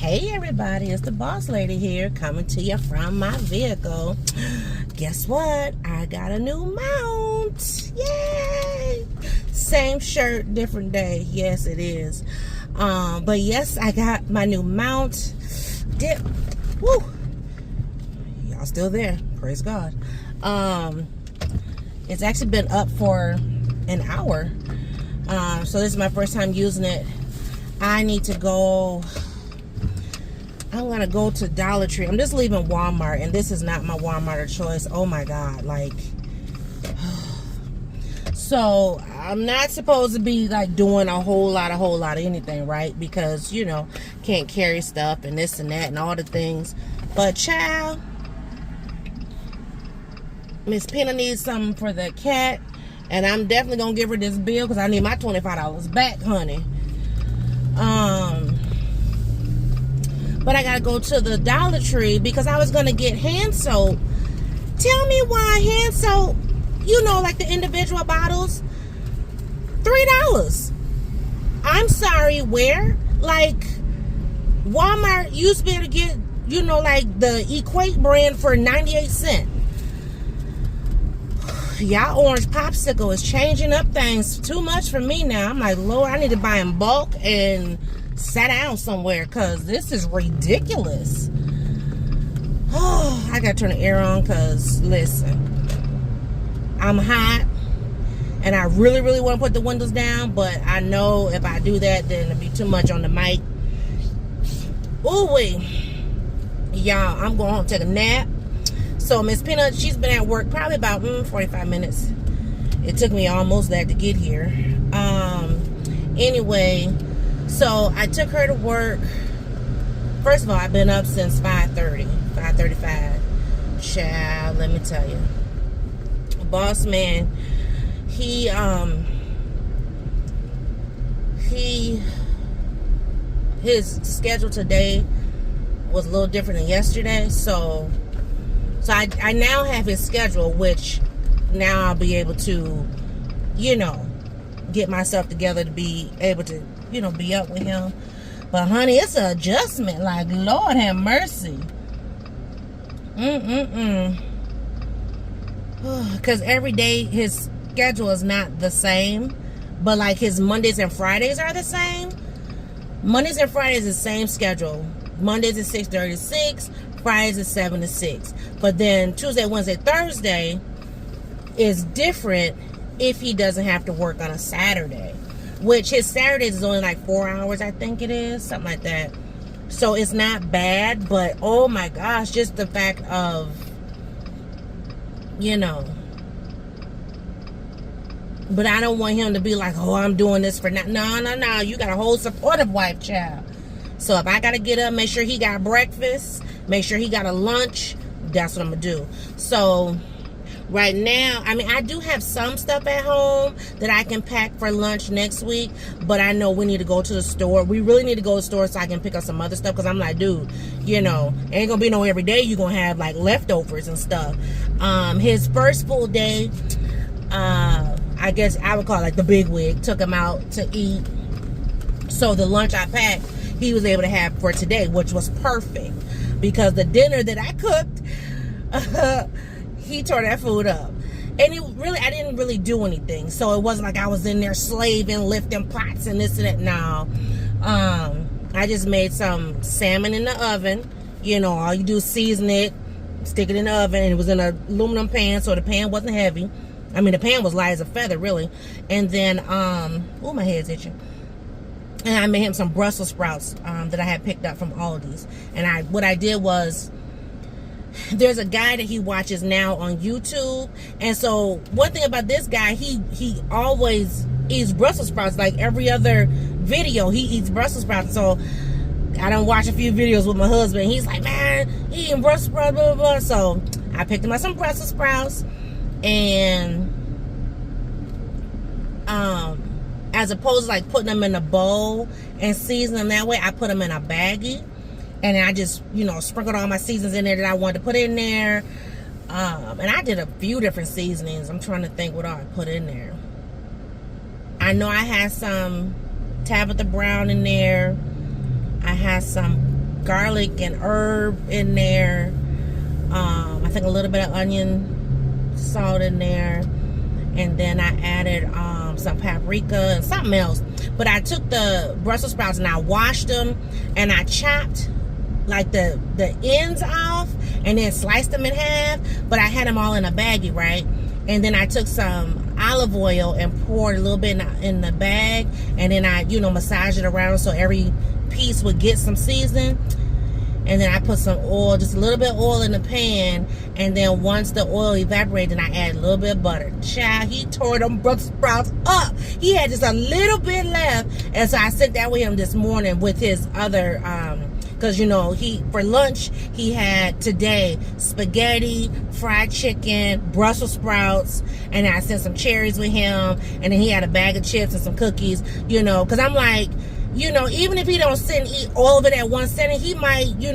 Hey everybody, it's the boss lady here coming to you from my vehicle. Guess what? I got a new mount. Yay! Same shirt, different day. Yes, it is. But yes, I got my new mount. Woo! Y'all still there? Praise God. It's actually been up for an hour. So this is my first time using it. I need to go. I'm gonna go to Dollar Tree. I'm just leaving Walmart, and this is not my Walmart of choice. Oh my God, like, so I'm not supposed to be like doing a whole lot of anything, right? Because, you know, can't carry stuff and this and that and all the things. But child, Miss Pena needs something for the cat, and I'm definitely gonna give her this bill because I need my $25 back, honey. But I gotta go to the Dollar Tree because I was gonna get hand soap. Tell me why hand soap, you know, like the individual bottles, $3. I'm sorry, where? Like, Walmart used to be able to get, you know, like the Equate brand for 98 cents. Y'all orange popsicle is changing up things too much for me now. I'm like, Lord, I need to buy in bulk and sit down somewhere because this is ridiculous. Oh, I gotta turn the air on because, listen, I'm hot and I really want to put the windows down, but I know if I do that, then it'll be too much on the mic. Ooh wee. Y'all, I'm going home to take a nap. So Miss Peanut, she's been at work probably about 45 minutes. It took me almost that to get here. Anyway, so I took her to work. First of all, I've been up since 5:35. Child, let me tell you. Boss man, his schedule today was a little different than yesterday, so I now have his schedule, which now I'll be able to, you know, get myself together to be able to, you know, be up with him. But honey, it's an adjustment. Like, Lord have mercy. Because every day his schedule is not the same, but like his Mondays and Fridays are the same. Mondays and Fridays is the same schedule. Mondays is 6:30 to 6. Fridays is 7 to 6. But then Tuesday, Wednesday, Thursday is different if he doesn't have to work on a Saturday. Which his Saturdays is only like 4 hours, I think it is. Something like that. So it's not bad, but oh my gosh, just the fact of, you know. But I don't want him to be like, oh, I'm doing this for nothing. No. You got a whole supportive wife, child. So if I got to get up, make sure he got breakfast, make sure he got a lunch, that's what I'm going to do. So right now, I mean, I do have some stuff at home that I can pack for lunch next week, but I know we need to go to the store. We really need to go to the store so I can pick up some other stuff, because I'm like, dude, you know, ain't going to be no every day you're going to have like leftovers and stuff. His first full day, I guess I would call it like the big wig, took him out to eat. So the lunch I packed, he was able to have for today, which was perfect, because the dinner that I cooked, he tore that food up. And I didn't really do anything. So it wasn't like I was in there slaving, lifting pots and this and that. No. I just made some salmon in the oven. You know, all you do is season it, stick it in the oven, and it was in an aluminum pan, so the pan wasn't heavy. I mean, the pan was light as a feather, really. And then, oh, my head's itching. And I made him some Brussels sprouts that I had picked up from Aldi's. And what I did was, there's a guy that he watches now on YouTube. And so one thing about this guy, he always eats Brussels sprouts. Like every other video, he eats Brussels sprouts. So I done watch a few videos with my husband. He's like, man, he eating Brussels sprouts, blah, blah, blah. So I picked him up some Brussels sprouts. And as opposed to like putting them in a bowl and seasoning them that way, I put them in a baggie, and I just, you know, sprinkled all my seasons in there that I wanted to put in there. And I did a few different seasonings. I'm trying to think what I put in there. I know I had some Tabitha Brown in there. I had some garlic and herb in there. I think a little bit of onion salt in there. And then I added some paprika and something else. But I took the Brussels sprouts and I washed them and I chopped like the ends off and then sliced them in half. But I had them all in a baggie, right? And then I took some olive oil and poured a little bit in the bag. And then I, massaged it around so every piece would get some seasoning. And then I put some oil, just a little bit of oil in the pan. And then once the oil evaporated, then I added a little bit of butter. Child, he tore them Brussels sprouts up. He had just a little bit left. And so I sat down with him this morning with his other, because, for lunch, he had today spaghetti, fried chicken, Brussels sprouts, and I sent some cherries with him. And then he had a bag of chips and some cookies, because I'm like, even if he don't sit and eat all of it at one sitting, he might, who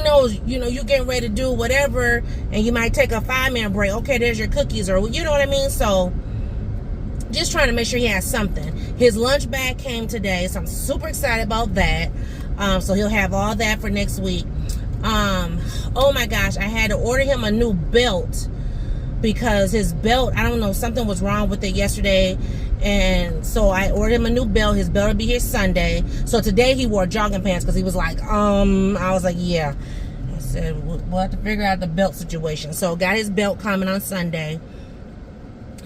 knows, you getting ready to do whatever, and you might take a 5-minute break. Okay, there's your cookies, or you know what I mean? So just trying to make sure he has something. His lunch bag came today, so I'm super excited about that. So he'll have all that for next week. Oh my gosh, I had to order him a new belt because his belt, I don't know, something was wrong with it yesterday. And so I ordered him a new belt. His belt will be here Sunday. So today he wore jogging pants because he was like, I was like, yeah. I said, we'll have to figure out the belt situation. So got his belt coming on Sunday.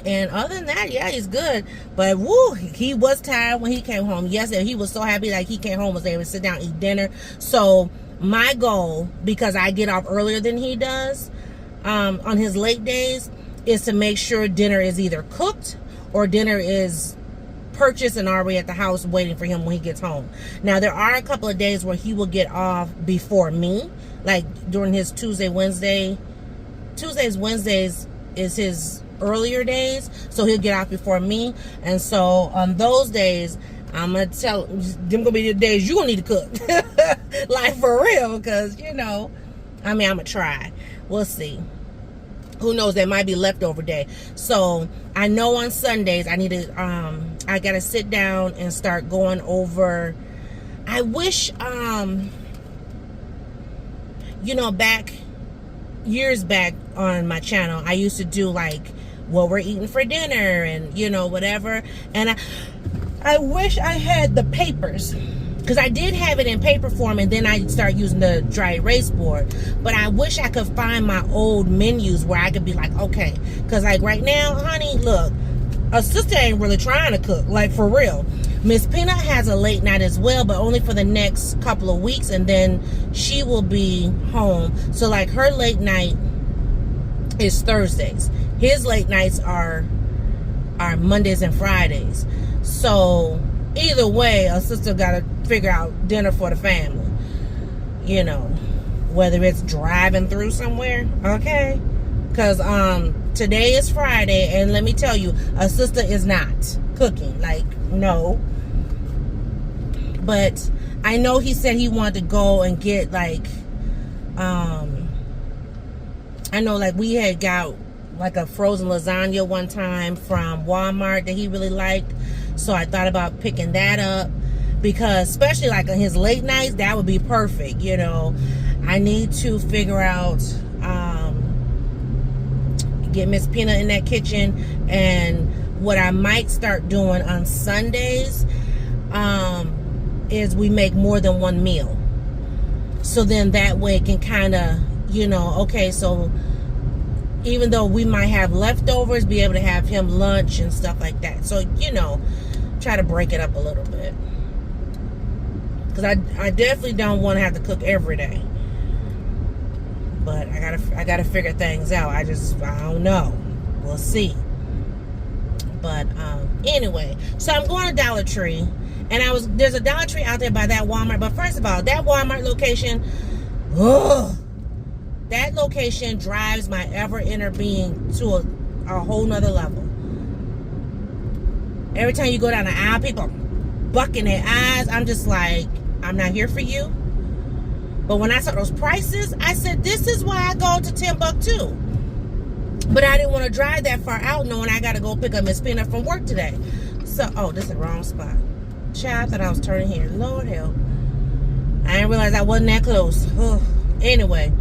And other than that, yeah, he's good. But woo, he was tired when he came home yesterday. He was so happy like he came home, was able to sit down and eat dinner. So my goal, because I get off earlier than he does, on his late days, is to make sure dinner is either cooked or dinner is purchased and already at the house waiting for him when he gets home. Now, there are a couple of days where he will get off before me, like during his Wednesdays is his earlier days, so he'll get off before me. And so on those days, I'm gonna tell them gonna be the days you're gonna need to cook. Like for real, because I'm gonna try. We'll see. Who knows, there might be leftover day. So I know on Sundays I need to I gotta sit down and start going over. I wish years back on my channel I used to do like what we're eating for dinner and whatever. And I wish I had the papers, because I did have it in paper form, and then I started using the dry erase board. But I wish I could find my old menus where I could be like, okay, because like right now, honey, look, a sister ain't really trying to cook, like for real. Miss Peanut has a late night as well, but only for the next couple of weeks, and then she will be home. So like her late night is Thursdays. His late nights are Mondays and Fridays. So either way, a sister got to figure out dinner for the family. Whether it's driving through somewhere, okay? Because today is Friday, and let me tell you, a sister is not cooking. Like, no. But I know he said he wanted to go and get like, I know like we had got like a frozen lasagna one time from Walmart that he really liked. So I thought about picking that up, because especially like on his late nights, that would be perfect. I need to figure out, get Miss Peanut in that kitchen. And what I might start doing on Sundays is we make more than one meal. So then that way it can kind of, okay, so even though we might have leftovers, be able to have him lunch and stuff like that. So, try to break it up a little bit. Because I definitely don't want to have to cook every day. But I gotta figure things out. I don't know. We'll see. But anyway, so I'm going to Dollar Tree, and there's a Dollar Tree out there by that Walmart. But first of all, that Walmart location, that location drives my ever inner being to a whole nother level. Every time you go down the aisle, people bucking their eyes. I'm just like, I'm not here for you. But when I saw those prices, I said, this is why I go to Timbuktu. But I didn't want to drive that far out knowing I got to go pick up Miss Peanut from work today. So, this is the wrong spot. Child, I thought I was turning here. Lord help. I didn't realize I wasn't that close. Ugh. Anyway.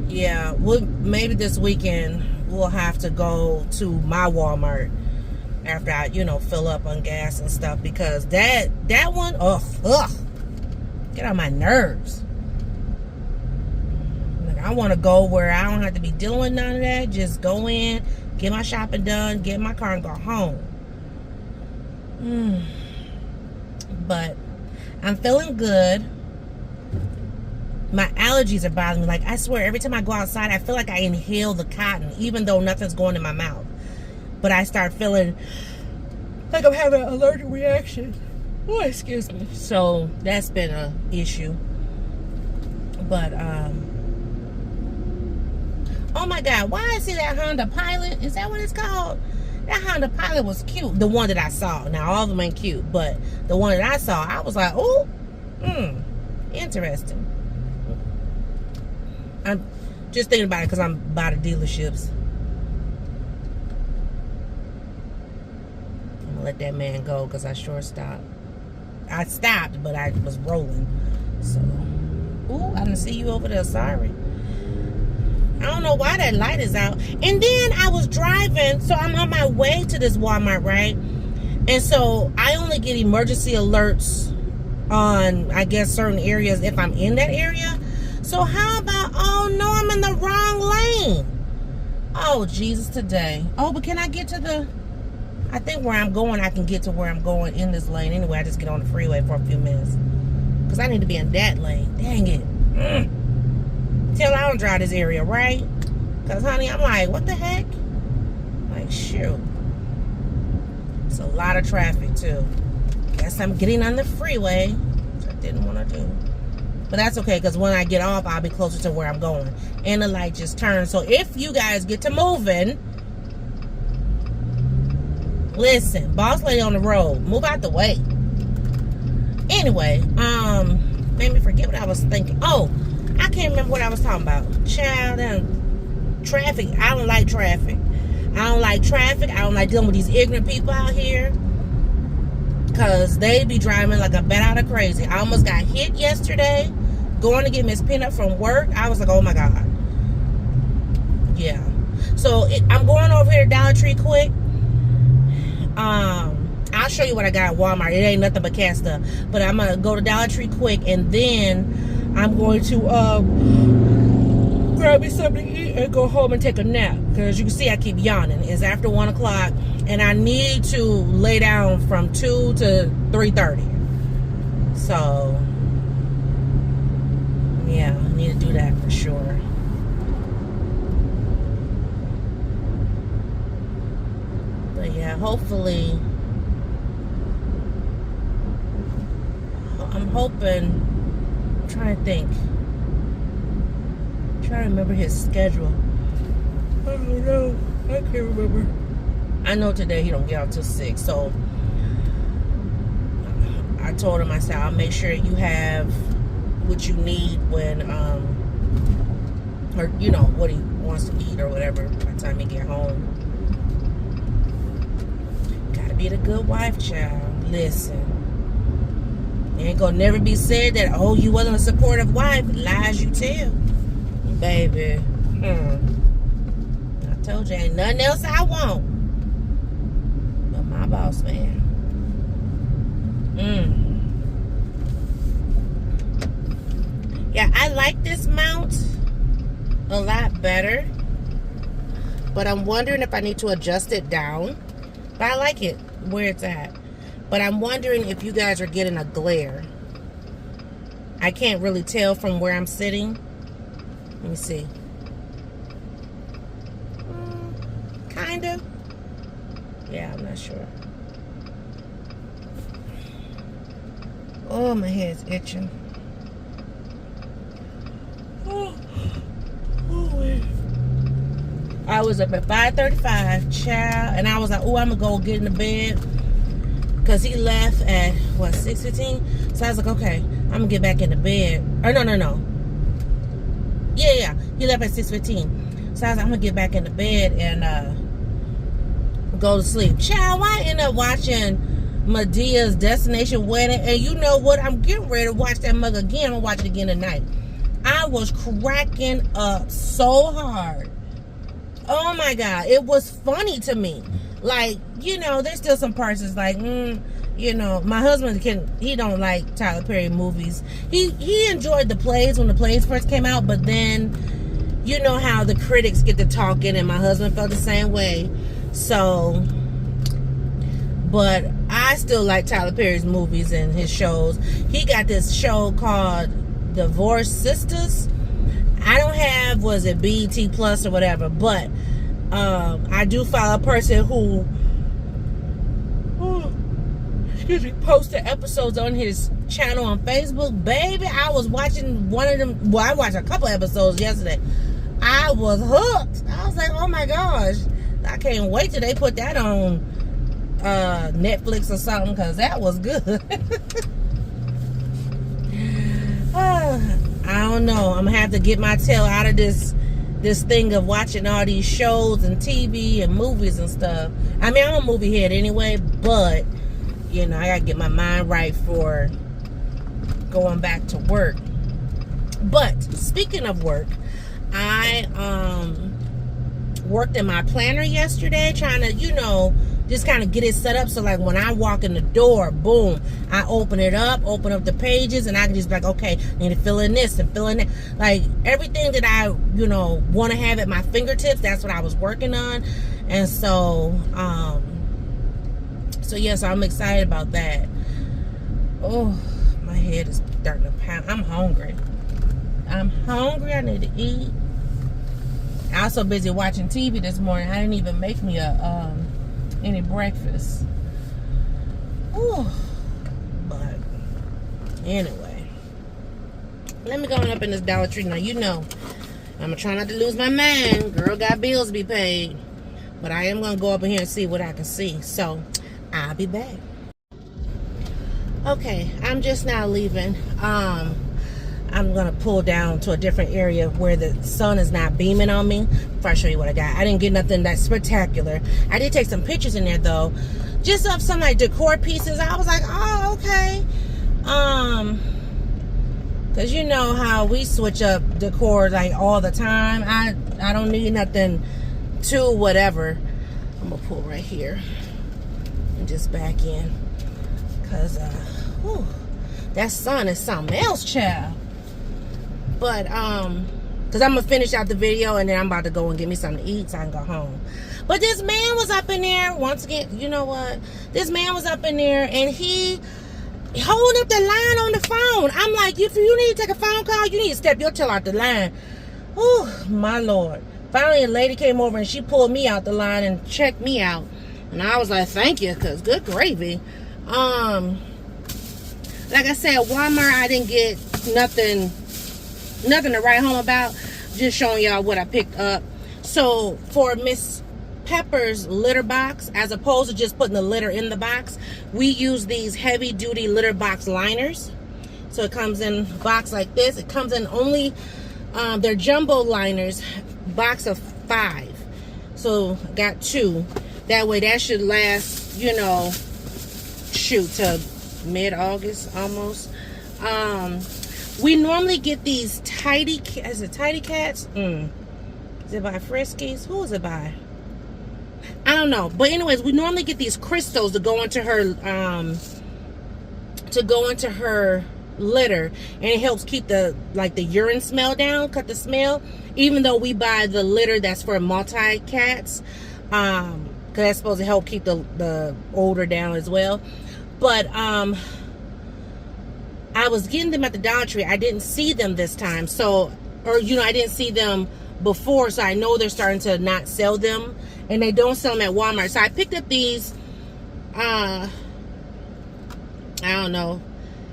Yeah, maybe this weekend we'll have to go to my Walmart after I, fill up on gas and stuff, because that one, get on my nerves. Like, I want to go where I don't have to be dealing with none of that. Just go in, get my shopping done, get in my car and go home. But I'm feeling good. My allergies are bothering me. Like, I swear, every time I go outside, I feel like I inhale the cotton, even though nothing's going in my mouth. But I start feeling like I'm having an allergic reaction. Oh, excuse me. So that's been an issue. But oh my God, why I see that Honda Pilot? Is that what it's called? That Honda Pilot was cute. The one that I saw. Now all of them ain't cute, but the one that I saw, I was like, oh, interesting. I'm just thinking about it because I'm by the dealerships. I'm gonna let that man go because I sure stopped. I stopped, but I was rolling. So, ooh, I didn't see you over there. Sorry. I don't know why that light is out. And then I was driving, so I'm on my way to this Walmart, right? And so I only get emergency alerts on, I guess, certain areas if I'm in that area. So how about, oh no, I'm in the wrong lane. Oh, Jesus, today. Oh, but can I get to the, I think where I'm going, I can get to where I'm going in this lane. Anyway, I just get on the freeway for a few minutes. Because I need to be in that lane. Dang it. Till I don't drive this area, right? Because, honey, I'm like, what the heck? Like, shoot. It's a lot of traffic, too. Guess I'm getting on the freeway, which I didn't want to do. But that's okay, because when I get off, I'll be closer to where I'm going. And the light just turned. So if you guys get to moving, listen, boss lady on the road, move out the way. Anyway, made me forget what I was thinking. Oh, I can't remember what I was talking about. Child, traffic. I don't like traffic. I don't like traffic. I don't like dealing with these ignorant people out here. Because they be driving like a bat out of crazy. I almost got hit yesterday going to get Miss Peanut from work. I was like, oh my God. Yeah. So I'm going over here to Dollar Tree quick. I'll show you what I got at Walmart. It ain't nothing but cat stuff. But I'm going to go to Dollar Tree quick, and then I'm going to grab me something to eat and go home and take a nap. Because you can see I keep yawning. It's after 1 o'clock, and I need to lay down from 2 to 3:30. So, yeah, I need to do that for sure. But yeah, hopefully, I'm hoping, I'm trying to think. I'm trying to remember his schedule. I don't know. I can't remember. I know today he don't get out till 6, so I told him, I said, I'll make sure you have what you need when, or you know, what he wants to eat or whatever by the time he get home. Gotta be the good wife, child. Listen, it ain't gonna never be said that, oh, you wasn't a supportive wife. Lies you tell, baby. I told you, ain't nothing else I want but my boss man. Yeah, I like this mount a lot better, but I'm wondering if I need to adjust it down. But I like it where it's at. But I'm wondering if you guys are getting a glare. I can't really tell from where I'm sitting. Let me see. Kind of. Yeah, I'm not sure. Oh, my head's itching. I was up at 5:35, child, and I was like, oh, I'm gonna go get in the bed, because he left at, what, 6:15? So I was like, okay, I'm gonna get back in the bed. Or no. Yeah, he left at 6:15. So I was like, I'm gonna get back in the bed and go to sleep. Child, I end up watching Medea's Destination Wedding, and you know what? I'm getting ready to watch that mug again. I'm gonna watch it again tonight. I was cracking up so hard. Oh my God, it was funny to me. Like, you know, there's still some parts that's like, you know, my husband he don't like Tyler Perry movies. He enjoyed the plays when the plays first came out, but then you know how the critics get to talking, and my husband felt the same way. So, but I still like Tyler Perry's movies and his shows. He got this show called Dabosslady76cs. I don't have, was it BET Plus or whatever, but I do follow a person who posted episodes on his channel on Facebook. Baby, I was watching one of them. Well, I watched a couple episodes yesterday. I was hooked. I was like, oh my gosh, I can't wait till they put that on Netflix or something, because that was good. I don't know. I'm gonna have to get my tail out of this thing of watching all these shows and TV and movies and stuff. I mean, I'm a movie head anyway, but you know, I gotta get my mind right for going back to work. But speaking of work, I worked in my planner yesterday, trying to, you know, just kind of get it set up so like when I walk in the door, boom, I open it up, open up the pages, and I can just be like, okay, I need to fill in this and fill in that. Like everything that I, you know, want to have at my fingertips, that's what I was working on. And so, yes, I'm excited about that. Oh, my head is starting to pound. I'm hungry. I need to eat. I was so busy watching TV this morning, I didn't even make me any breakfast. Ooh. But anyway, let me go on up in this Dollar Tree. Now, you know, I'm gonna try not to lose my mind. Girl got bills to be paid. But I am gonna go up in here and see what I can see. So I'll be back. Okay, I'm just now leaving. I'm gonna pull down to a different area where the sun is not beaming on me before I show you what I got. I didn't get nothing that spectacular. I did take some pictures in there though, just of some like decor pieces. I was like, oh, okay. Cause you know how we switch up decor like all the time. I don't need nothing too whatever. I'm gonna pull right here and just back in, cause whew, that sun is something else, child. But because I'm gonna finish out the video and then I'm about to go and get me something to eat so I can go home. But this man was up in there once again. You know what? This man was up in there and he holding up the line on the phone. I'm like, if you need to take a phone call, you need to step your tail out the line. Oh my Lord! Finally, a lady came over and she pulled me out the line and checked me out, and I was like, thank you, cause good gravy. Like I said, Walmart, I didn't get nothing to write home about. Just showing y'all what I picked up. So for Miss Pepper's litter box, as opposed to just putting the litter in the box, we use these heavy duty litter box liners. So it comes in a box like this. It comes in only they're jumbo liners, box of 5. So got 2. That way that should last, you know, shoot, to mid-August almost. We normally get these Tidy Cats. Is it Tidy Cats? Is it by Friskies? Who is it by? I don't know. But anyways, we normally get these crystals to go into her litter, and it helps keep the urine smell down, cut the smell. Even though we buy the litter that's for multi cats, because that's supposed to help keep the odor down as well. But I was getting them at the Dollar Tree. I didn't see them this time. So, or, you know, I didn't see them before. So I know they're starting to not sell them. And they don't sell them at Walmart. So I picked up these, I don't know.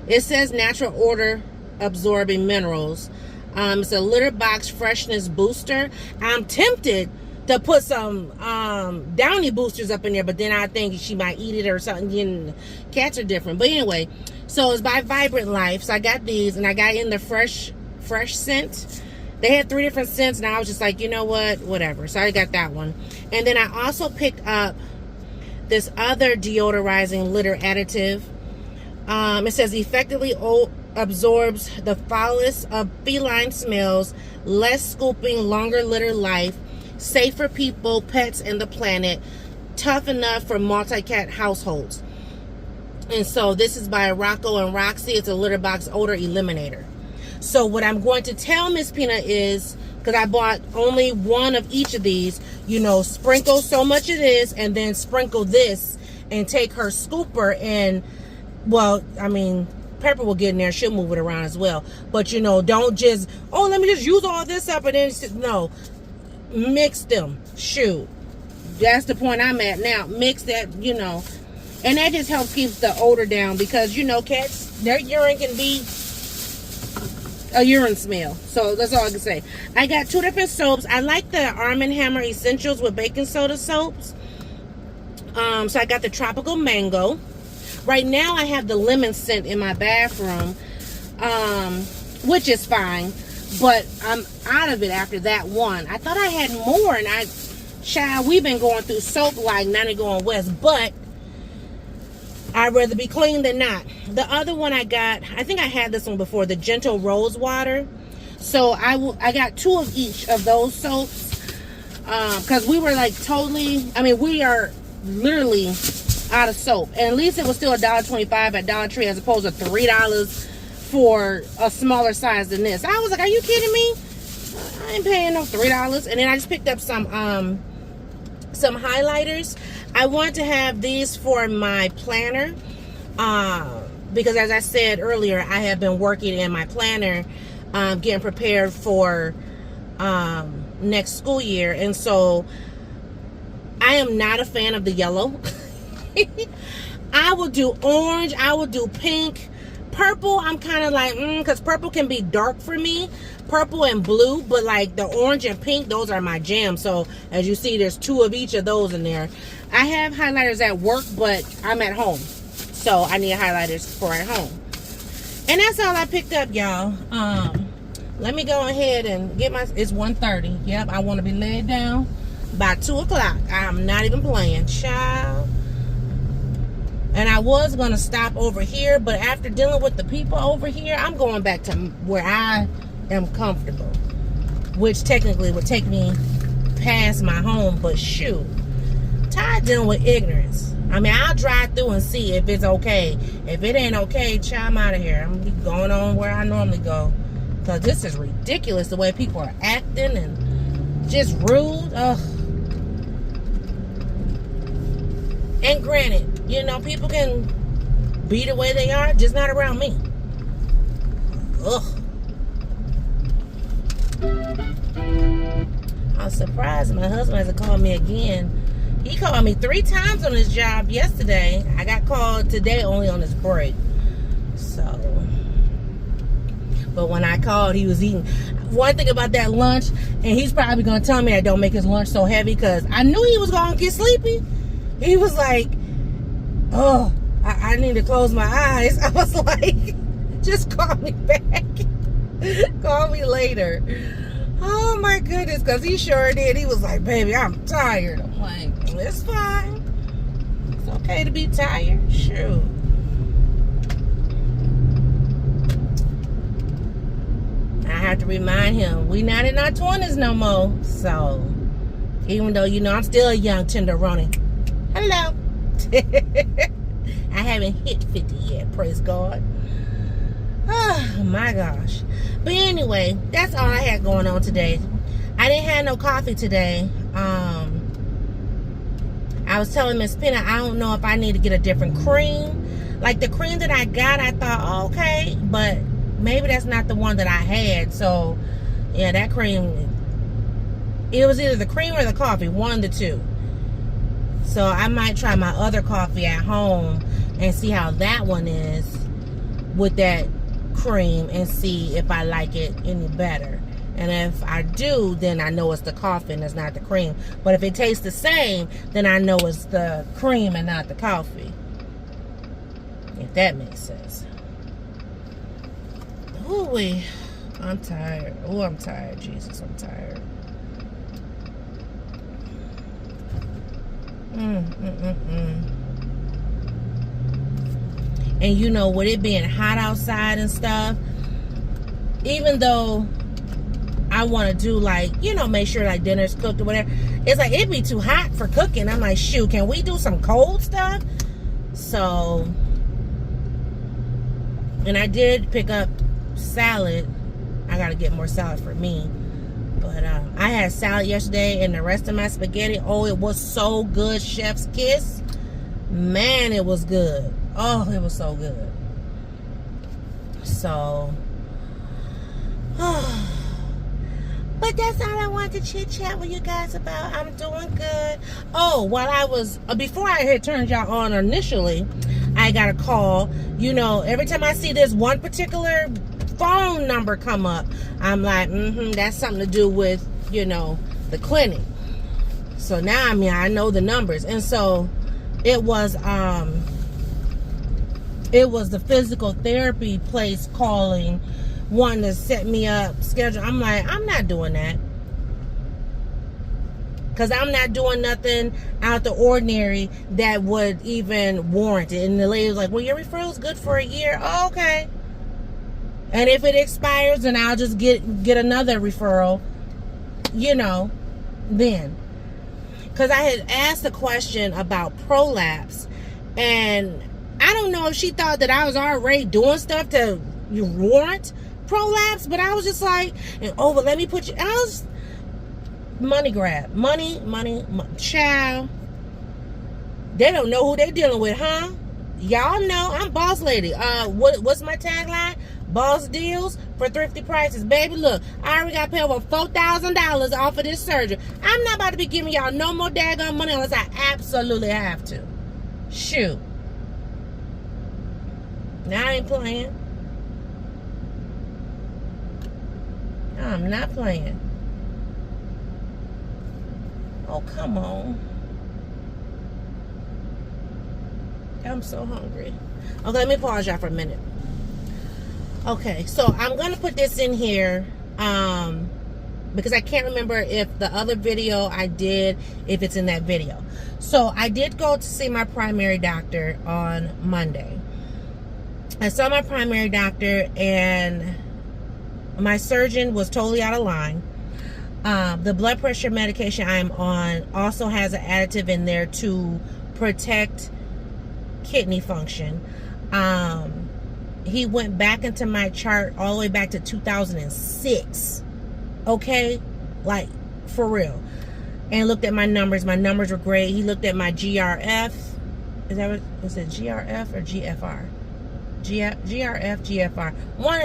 It says natural odor absorbing minerals. It's a litter box freshness booster. I'm tempted to put some Downy boosters up in there, but then I think she might eat it or something. And cats are different. But anyway, so it's by Vibrant Life. So I got these, and I got in the fresh scent. They had 3 different scents, and I was just like, you know what, whatever. So I got that one. And then I also picked up this other deodorizing litter additive. It says effectively absorbs the foulest of feline smells, less scooping, longer litter life, safe for people, pets, and the planet, tough enough for multi-cat households. And so this is by Rocco and Roxy. It's a litter box odor eliminator. So what I'm going to tell Miss Peanut is, because I bought only one of each of these, you know, sprinkle so much of this and then sprinkle this and take her scooper and, well, I mean, Pepper will get in there. She'll move it around as well. But, you know, don't just, oh, let me just use all this up and then, no. Mix them. Shoot. That's the point I'm at now. Mix that, you know. And that just helps keep the odor down because, you know, cats, their urine can be a urine smell. So that's all I can say. I got 2 different soaps. I like the Arm & Hammer Essentials with baking soda soaps. So I got the Tropical Mango. Right now I have the lemon scent in my bathroom, which is fine. But I'm out of it after that one. I thought I had more, and child, we've been going through soap like Nana going west, but I'd rather be clean than not. The other one I got, I think I had this one before, the Gentle Rose Water. So I got 2 of each of those soaps because we were like totally, I mean, we are literally out of soap. And at least it was still $1.25 at Dollar Tree as opposed to $3 for a smaller size than this. I was like, are you kidding me? I ain't paying no $3. And then I just picked up some highlighters. I want to have these for my planner because as I said earlier, I have been working in my planner getting prepared for next school year, and so I am not a fan of the yellow. I will do orange, I will do pink. Purple, I'm kind of like, because purple can be dark for me. Purple and blue, but like the orange and pink, those are my jam. So as you see, there's 2 of each of those in there. I have highlighters at work, but I'm at home. So I need highlighters for at home. And that's all I picked up, y'all. Let me go ahead and get my, it's 1:30. Yep, I want to be laid down by 2 o'clock. I'm not even playing, child. And I was going to stop over here, but after dealing with the people over here, I'm going back to where I am comfortable, which technically would take me past my home, but shoot, tired dealing with ignorance. I mean, I'll drive through and see if it's okay. If it ain't okay, child, I'm out of here. I'm going on where I normally go, because this is ridiculous the way people are acting and just rude. Ugh. And granted, you know, people can be the way they are, just not around me. Ugh. I was surprised my husband hasn't called me again. He called me 3 times on his job yesterday. I got called today only on his break. So, but when I called, he was eating. One thing about that lunch, and he's probably going to tell me I don't make his lunch so heavy because I knew he was going to get sleepy. He was like, oh, I need to close my eyes. I was like, just call me back. Call me later. Oh my goodness, because he sure did. He was like, baby, I'm tired. I'm like, it's fine. It's okay to be tired. Shoot. I have to remind him, we not in our 20s no more. So, even though, you know, I'm still a young tenderoni. Hello. I haven't hit 50 yet, praise God. Oh my gosh. But anyway, that's all I had going on today. I didn't have no coffee today. I was telling Miss Peanut, I don't know if I need to get a different cream. Like the cream that I got, I thought, oh, okay, but maybe that's not the one that I had. So yeah, that cream, it was either the cream or the coffee, one of the two. So I might try my other coffee at home and see how that one is with that cream and see if I like it any better. And if I do, then I know it's the coffee and it's not the cream. But if it tastes the same, then I know it's the cream and not the coffee. If that makes sense. Ooh, I'm tired. Oh, I'm tired, Jesus, I'm tired. And you know, with it being hot outside and stuff, even though I want to do like, you know, make sure like dinner's cooked or whatever, it's like it'd be too hot for cooking. I'm like, shoot, can we do some cold stuff? So, and I did pick up salad. I gotta get more salad for me. But I had salad yesterday, and the rest of my spaghetti, oh, it was so good. Chef's kiss. Man, it was good. Oh, it was so good. So, but that's all I wanted to chit chat with you guys about. I'm doing good. Oh, while I was, before I had turned y'all on initially, I got a call. You know, every time I see this one particular phone number come up, I'm like, that's something to do with, you know, the clinic. So now, I mean, I know the numbers. And so it was the physical therapy place calling, wanting to set me up, schedule. I'm like, I'm not doing that. Because I'm not doing nothing out the ordinary that would even warrant it. And the lady was like, well, your referral's good for a year. Oh, okay. And if it expires, then I'll just get another referral, you know, then. Because I had asked a question about prolapse, and I don't know if she thought that I was already doing stuff to warrant prolapse, but I was just like, oh, but let me put you, I was, money grab. Money, child. They don't know who they dealing with, huh? Y'all know I'm boss lady. What's my tagline? Boss deals for thrifty prices. Baby, look, I already got paid over $4,000 off of this surgery. I'm not about to be giving y'all no more daggone money unless I absolutely have to. Shoot. Now I ain't playing. I'm not playing. Oh, come on. I'm so hungry. Okay, let me pause y'all for a minute. Okay, so I'm going to put this in here because I can't remember if the other video I did, if it's in that video. So I did go to see my primary doctor on Monday. I saw my primary doctor, and my surgeon was totally out of line. The blood pressure medication I'm on also has an additive in there to protect kidney function. He went back into my chart all the way back to 2006. Okay? Like, for real. And looked at my numbers. My numbers were great. He looked at my GRF. Is that what, was it GRF or GFR? GRF, GFR.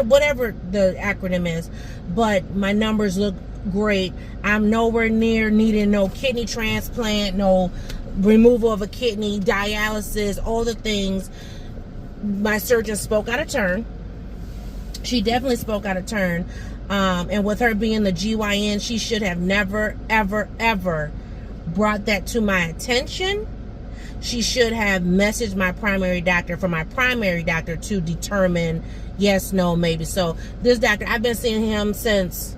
Whatever the acronym is. But my numbers look great. I'm nowhere near needing no kidney transplant, no removal of a kidney, dialysis, all the things. My surgeon spoke out of turn. She definitely spoke out of turn. And with her being the GYN, she should have never, ever, ever brought that to my attention. She should have messaged my primary doctor for my primary doctor to determine yes, no, maybe. So this doctor, I've been seeing him since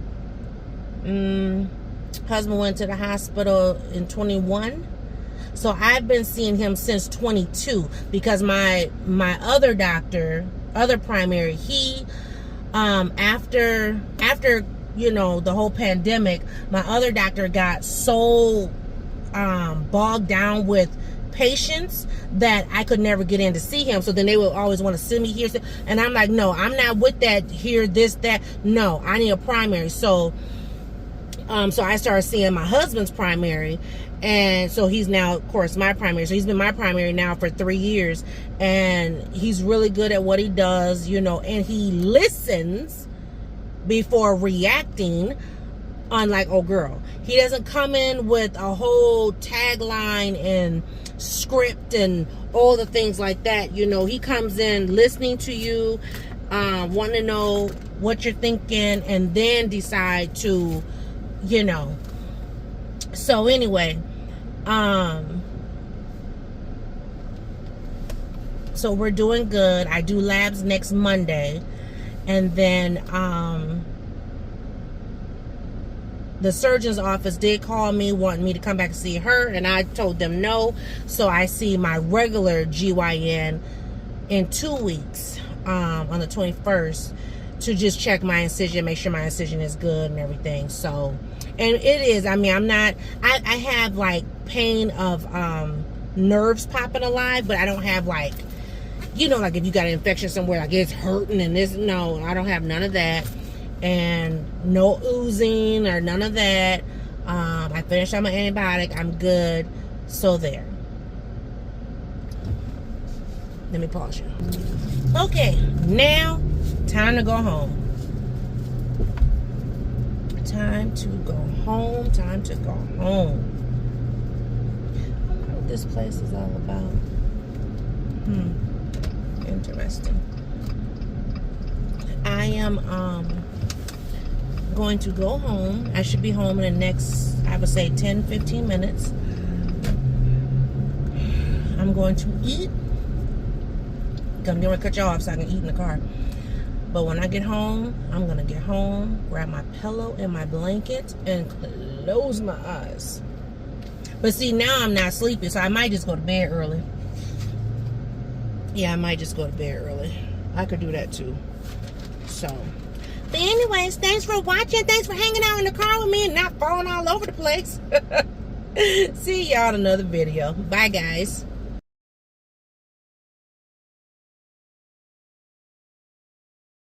husband went to the hospital in 21. So I've been seeing him since 22 because my other doctor, other primary, he after you know, the whole pandemic, my other doctor got so bogged down with patients that I could never get in to see him. So then they would always want to send me here, and I'm like, no, I'm not with that here, this, that. No, I need a primary. So so I started seeing my husband's primary, and so he's now, of course, my primary. So he's been my primary now for 3 years, and he's really good at what he does, you know, and he listens before reacting, unlike old girl. He doesn't come in with a whole tagline and script and all the things like that. You know, he comes in listening to you, wanting to know what you're thinking, and then decide to, you know. So anyway, so we're doing good. I do labs next Monday, and then the surgeon's office did call me wanting me to come back and see her, and I told them no. So I see my regular GYN in 2 weeks, on the 21st, to just check my incision, make sure my incision is good and everything. So, and it is, I mean, I have like pain of nerves popping alive, but I don't have like, you know, like if you got an infection somewhere, like it's hurting and this, no, I don't have none of that. And no oozing or none of that. I finished on my antibiotic. I'm good. So there. Let me pause you. Okay, now time to go home. Time to go home. Time to go home. I wonder what this place is all about. Interesting. I am going to go home. I should be home in the next, I would say, 10-15 minutes. I'm going to eat. I'm going to cut you off so I can eat in the car. But when I get home, I'm going to get home, grab my pillow and my blanket, and close my eyes. But see, now I'm not sleepy, so I might just go to bed early. Yeah, I might just go to bed early. I could do that too. So, but anyways, thanks for watching. Thanks for hanging out in the car with me and not falling all over the place. See y'all in another video. Bye, guys.